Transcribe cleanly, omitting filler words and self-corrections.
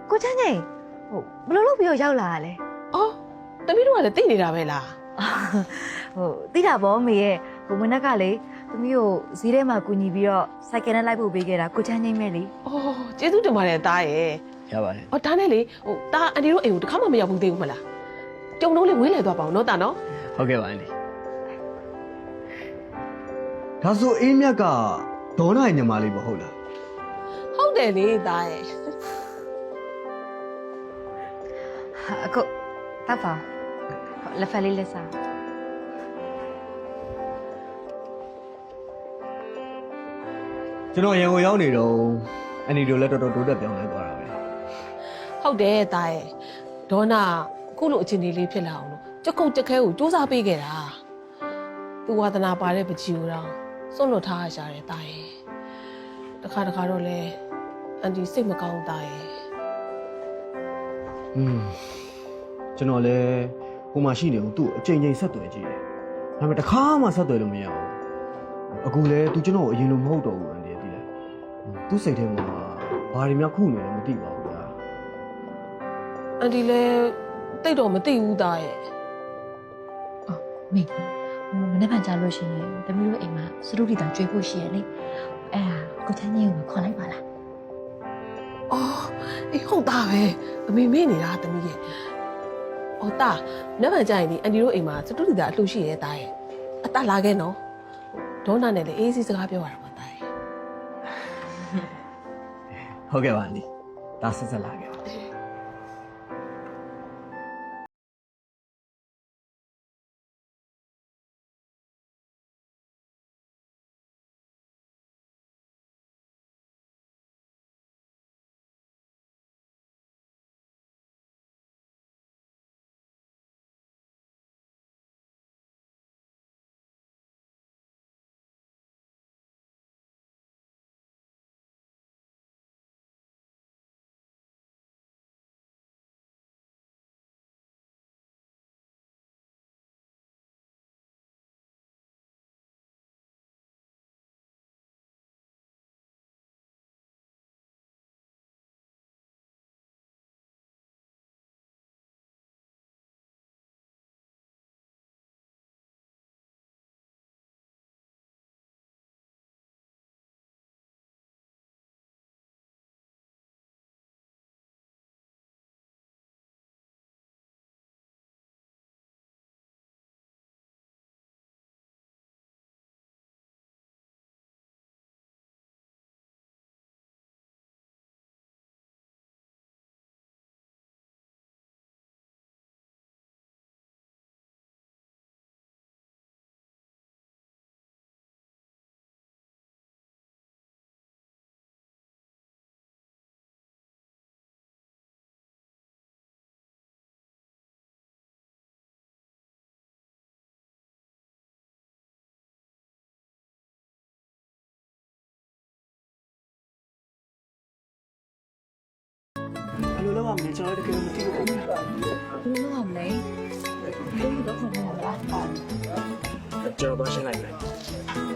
ကိုချမ်းချင်းဘယ်လိုလုပ်ပြီးတော့ရောက်လာရလဲ အော်တမီးတို့ကလည်းသိနေတာပဲလား သိတာပေါ့မေရဲ့မနက်ကလေသမီးကိုဈေးထဲမှာကူညီပြီးတော့စိုက်ကယ်နဲ့လိုက်ဖို့ပေးခဲ့တာကိုချမ်းချင်းပဲလေ အော်ကျေးဇူးတင်ပါတယ်သားရဲ့ ရပါတယ် အော်ဒါနဲ့လေတာအန်ဒီတို့အိမ်ကိုတစ်ခါမှမရောက်ဘူးသေးဘူးမလားကြုံတော့လေဝင်းလဲသွားပါအောင်နော်တာနော် ဟုတ်ကဲ့ပါအန်ဒီဒါဆိုအေးမြတ်ကဒေါနာရဲ့ညီမလေးမဟုတ်လား ဟုတ်တယ်လေသားရဲ့ အခုတပ်ပါလက်ဖက်လေးလက်စား ကျွန်တော်ရန်ကုန်ရောက်နေတော့အန်ဒီတို့လည်းတော်တော်တိုးတက်ပြောင်းလဲသွားတာပဲ ဟုတ်တယ်သားရဲ့ဒေါနာအခုလိုအခြေအနေလေးဖြစ်လာအောင်လို့ကြက်ကုတ်ကြက်ခဲကိုစူးစမ်းပေးခဲ့တာသူဝါသနာပါတဲ့ပကြီးကိုတော့စွန့်လွတ်ထားရရှာတယ်သားရဲ့တစ်ခါတော့လေအန်ဒီစိတ်မကောင်းသားရဲ့ ကျွန်တော်လည်းဟိုမှာရှိနေအောင်သူ့အချိန်ချင်းဆက်သွယ်ကြည့်တယ်ဒါပေမဲ့တစ်ခါမှဆက်သွယ်လို့မရဘူးအခုလည်းသူကျွန်တော်ကိုအရင်လိုမဟုတ်တော့ဘူးအန်ဒီသိလားသူ့စိတ်ထဲမှာဘာတွေများခုနေလဲမသိပါဘူးဗျာ အန်ဒီလည်းတိတ်တော့မသိဘူးသားရဲ့ မေမနေ့ကကြာလို့ရှိရင်သမီးတို့အိမ်မှာစရုပ်တီတောင်ကျွေးဖို့ရှိရလေအဲ့ဒါကိုချမ်းချင်းကိုခေါ်လိုက်ပါလား အော်အေးဟုတ်သားပဲအမေမေ့နေတာတမီးရဲ့အော်သားလက်မှန်ကြရင်ဒီအန်ဒီတို့အိမ်မှာစတူဒီတာအလှရှိရဲသားရဲ့အတလာခဲ့နော်ဒေါနာနဲ့လည်းအေးစီစကားပြောရတာပါသားရဲ့ ဟုတ်ကဲ့ပါအန်ဒီဒါဆက်ဆက်လာခဲ့ပါ ဘယ်လိုလုပ်ရမလဲကျွန်တော်တို့တကယ်မသိဘူး ဘယ်လိုလုပ်အောင်လဲဘယ်လိုလုပ်ဖို့မလဲ ကျွန်တော်တော့ရှင်းလိုက်မယ်